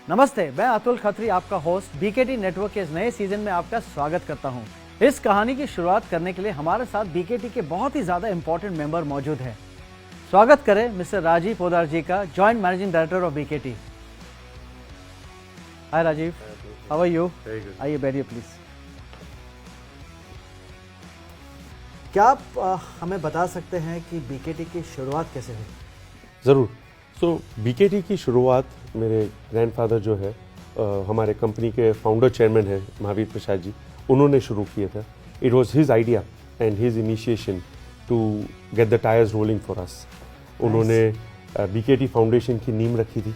नमस्ते, मैं अतुल खत्री आपका होस्ट बीकेटी नेटवर्क के इस नए सीजन में आपका स्वागत करता हूं। इस कहानी की शुरुआत करने के लिए हमारे साथ बीकेटी के बहुत ही ज़्यादा इंपॉर्टेंट मेंबर मौजूद हैं। स्वागत करें मिस्टर राजीव पोदार जी का, joint managing director of BKT. Hi Rajiv, how are you? आइए बैठिए प्लीज़। क्या आप हमें बता सकते हैं कि बीकेटी की शुरुआत कैसे हुई? ज़रूर। बीकेटी की शुरुआत मेरे ग्रैंडफादर जो है हमारे कंपनी के फाउंडर चेयरमैन हैं महावीर प्रसाद जी, उन्होंने शुरू किया था। It was his idea and his initiation to get the tyres rolling for us. उन्होंने बीकेटी फाउंडेशन की नींव रखी थी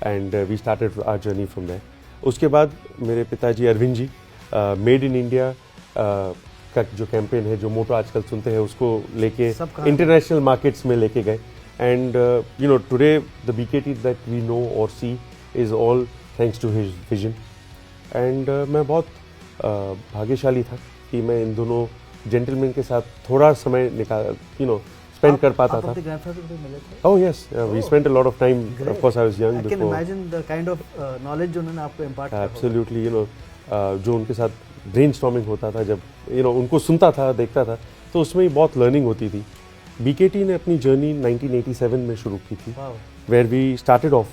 and we started our journey from there. उसके बाद मेरे पिताजी Arvind ji made in India का जो कैंपेन है, जो मोटो आजकल सुनते हैं, उसको लेके इंटरनेशनल मार्केट्स में लेके गए। And today the BKT that we know or see is all thanks to his vision. And मैं बहुत भाग्यशाली था कि मैं इन दोनों जेंटलमैन के साथ थोड़ा समय spend कर पाता था। आप अपने ग्रैंडफादर को मिले थे? Oh yes, we spent a lot of time. Great. Of course, I was young. I can imagine the kind of knowledge जो उन्होंने आपको impart किया। Absolutely, जो उनके साथ brainstorming होता था, जब उनको सुनता था, देखता था, तो उसमें ही बहुत learning होती थी। बीकेटी ने अपनी जर्नी 1987 में शुरू की थी, वेयर वी स्टार्टेड ऑफ।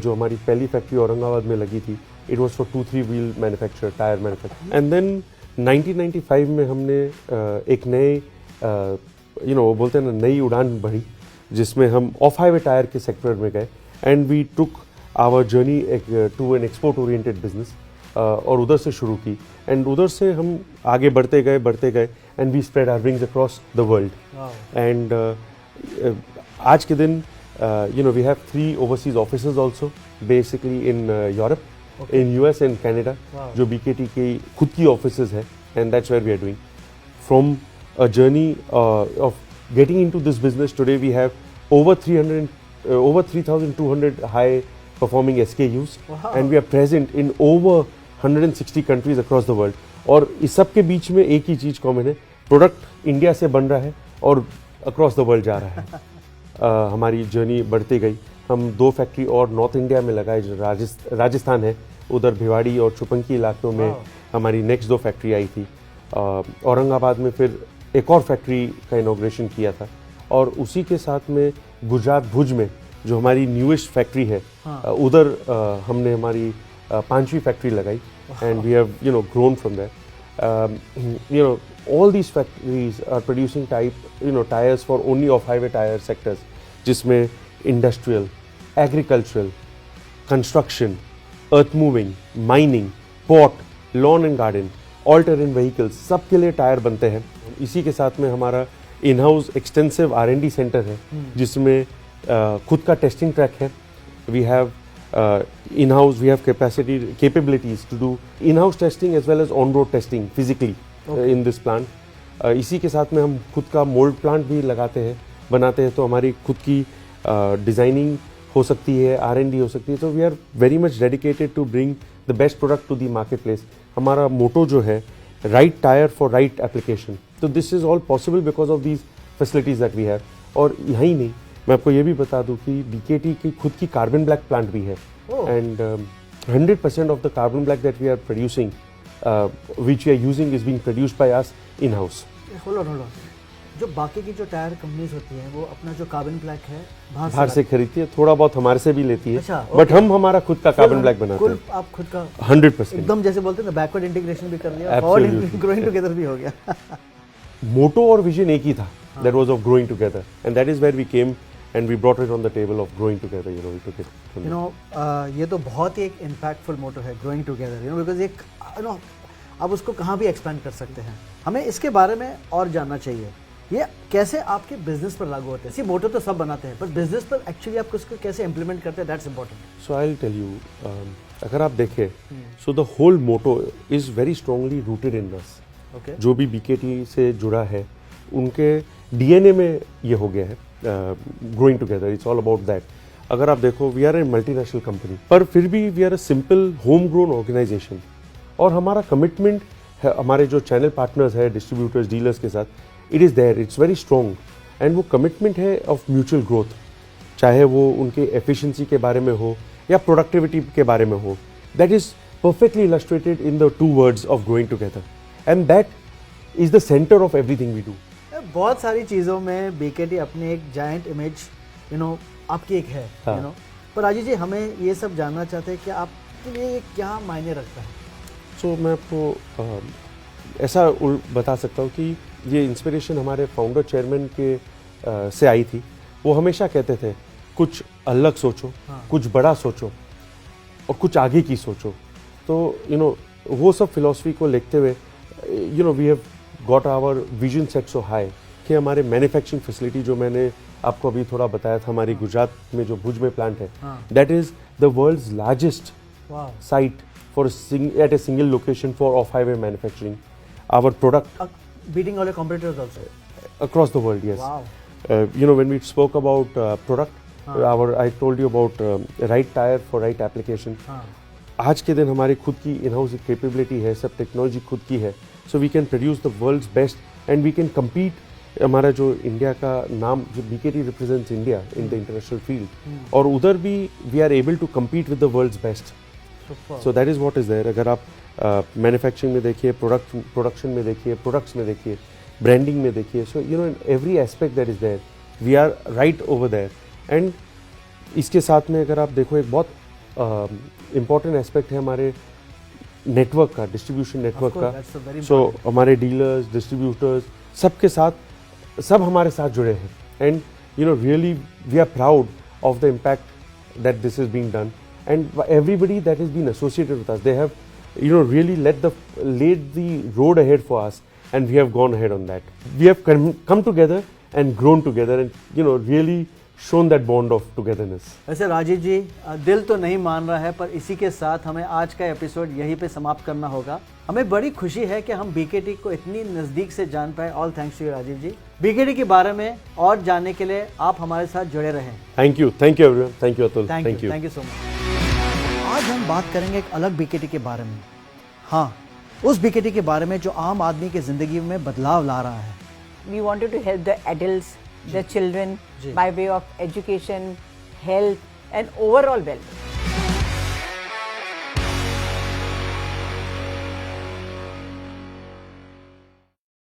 जो हमारी पहली फैक्ट्री औरंगाबाद में लगी थी, it was for 2-3 wheel manufacture, tyre manufacture. And then 1995 में हमने एक नए वो बोलते हैं ना, नई उड़ान भरी, जिसमें हम ऑफ हाईवे टायर के सेक्टर में गए and we took our journey to an export oriented business. और उधर से शुरू की एंड उधर से हम आगे बढ़ते गए and we spread our wings across the world. And आज के दिन we have 3 overseas offices also, basically in Europe, in US and Canada, जो बीकेटी की खुद की ऑफिसेज है। And that's where we are doing from a journey of getting into this business. Today we have over 3,200 high performing SKUs and we are present in over 160 countries across the world. और इस सब के बीच में एक ही चीज़ common है, product India से बन रहा है और अक्रॉस द वर्ल्ड जा रहा है। हमारी जर्नी बढ़ती गई। हम 2 फैक्ट्री और नॉर्थ इंडिया में लगाए, जो राजस्थान है, उधर भिवाड़ी और छुपंकी इलाकों में हमारी नेक्स्ट 2 फैक्ट्री आई थी। औरंगाबाद में फिर एक और फैक्ट्री का इनॉग्रेशन किया था और उसी के साथ में गुजरात भुज में जो हमारी न्यूएस्ट फैक्ट्री है, उधर हमने हमारी 5वीं फैक्ट्री लगाई and we have grown from there. All these factories are producing tyres for only off highway tyre sectors, जिसमें industrial, agricultural, construction, earth moving, mining, port, lawn and garden, all terrain vehicles, सब के लिए tyre बनते हैं। इसी के साथ में हमारा in house extensive R&D centre है, जिसमें खुद का टेस्टिंग ट्रैक है। We have in house we have capabilities to do in house testing as well as on road testing physically in this plant. इसी के साथ में हम खुद का मोल्ड प्लांट भी बनाते हैं, तो हमारी खुद की डिज़ाइनिंग हो सकती है, R&D हो सकती है। तो we are very much dedicated to bring the best product to the market place. हमारा मोटो जो है, right tyre for right application. तो this is all possible because of these facilities that we have. और यही नहीं, मैं आपको ये भी बता दूं कि बीकेटी की खुद की कार्बन ब्लैक प्लांट भी है and 100% of the carbon black that we are producing, which we are using, is being produced by us in house. Hold on. जो बाकी की जो टायर कंपनीज होती हैं, वो अपना जो कार्बन ब्लैक है बाहर से खरीदती है, थोड़ा बहुत हमारे से भी लेती है। अच्छा, बट हम हमारा खुद का कार्बन ब्लैक बनाते हैं। आप खुद का 100%, एकदम जैसे बोलते हैं ना, बैकवर्ड इंटीग्रेशन भी कर लिया और ग्रोइंग टुगेदर भी हो गया। मोटो और विजन एक ही था, that was of growing together and that is where we came and we brought it on the table of growing together. We took it. ये तो बहुत ही एक इम्पैक्टफुल मोटो है, ग्रोइंग टुगेदर, बिकॉज एक आप उसको कहाँ भी एक्सपेंड कर सकते हैं। हमें इसके बारे में और जानना चाहिए, ये कैसे आपके बिजनेस पर लागू होते हैं। सी मोटो तो सब बनाते हैं, पर बिजनेस पर एक्चुअली आप उसको कैसे इंप्लीमेंट करते हैं, that's important. So I will tell you, अगर आप देखें, so the whole motto is very strongly rooted in us. जो भी बीकेटी से जुड़ा है, उनके डीएनए में ये हो गया है, growing together, it's all about that. अगर आप देखो, we are a multinational company, पर फिर भी we are a simple home grown organisation. और हमारा कमिटमेंट है हमारे जो चैनल पार्टनर्स है, डिस्ट्रीब्यूटर्स, डीलर्स के साथ, it is there, it's very strong and वो कमिटमेंट है ऑफ म्यूचुअल ग्रोथ। चाहे वो उनके एफिशिएंसी के बारे में हो, या प्रोडक्टिविटी के बारे में हो, that is perfectly illustrated in the 2 words of growing together, and that is the center of everything we do. बहुत सारी चीज़ों में बीकेटी अपनी एक जायंट इमेज आपकी एक है हाँ. पर राजीव जी हमें ये सब जानना चाहते हैं कि आपके लिए ये क्या मायने रखता है। So मैं आपको ऐसा बता सकता हूँ कि ये इंस्पिरेशन हमारे फाउंडर चेयरमैन के से आई थी। वो हमेशा कहते थे कुछ अलग सोचो, कुछ बड़ा सोचो और कुछ आगे की सोचो। तो वो सब फिलॉसफी को लिखते हुए we have got our vision set so high कि हमारे मैन्युफैक्चरिंग फैसिलिटी जो मैंने आपको अभी थोड़ा बताया था, हमारी गुजरात में जो भुज में प्लांट है, that is the world's largest site for at a single location for off highway manufacturing our product beating all competitors also across the world. Yes, when we spoke about product, I told you about right tire for right application. आज के दिन हमारी खुद की in house capability है, सब technology खुद की है, so we can produce the world's best and we can compete. हमारा जो इंडिया का नाम, जो BKT represents India in the international field, और उधर भी we are able to compete with the world's best. So that is what is there. अगर आप मैन्युफैक्चरिंग में देखिए, प्रोडक्शन में देखिए, प्रोडक्ट्स में देखिए, ब्रांडिंग में देखिए, so in every aspect that is there we are right over there. And इसके साथ में अगर आप देखो, एक बहुत इम्पॉर्टेंट एस्पेक्ट है हमारे नेटवर्क का, डिस्ट्रीब्यूशन नेटवर्क का। सो हमारे डीलर्स, डिस्ट्रीब्यूटर्स, सबके साथ, सब हमारे साथ जुड़े हैं। And really we are proud of the impact that this is being done, and everybody that is been associated with us, they have really laid the road ahead for us, and we have gone ahead on that. We have come together and grown together, and really shown that bond of togetherness. वैसे राजीव जी, दिल तो नहीं मान रहा है, पर इसी के साथ हमें आज का एपिसोड यहीं पे समाप्त करना होगा। हमें बड़ी खुशी है कि हम बीकेटी को इतनी नज़दीक से जान पाए। All thanks to you Rajiv ji. BKT के बारे में और जानने के लिए आप हमारे साथ जुड़े रहें। Thank you everyone. Thank you Atul. Thank you so much. आज हम बात करेंगे एक अलग बीकेटी के बारे में। हाँ, उस बीकेटी के बारे में जो आम आदमी की जिंदगी में बदलाव ला रहा है। We wanted to help the adults, the children, by way of education, health and overall well-being.